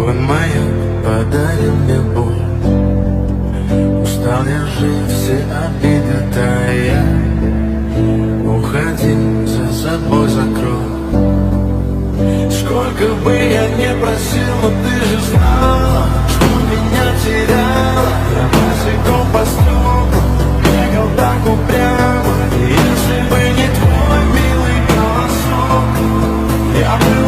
Вон моя, подари мне боль. Устал я жить, все обиды тая. Уходи, за собой закрой. Сколько бы я не просил, но ты же знала, что меня теряла. Я босиком по стеклам бегал так упрямо. Если бы не твой милый голосок, я бы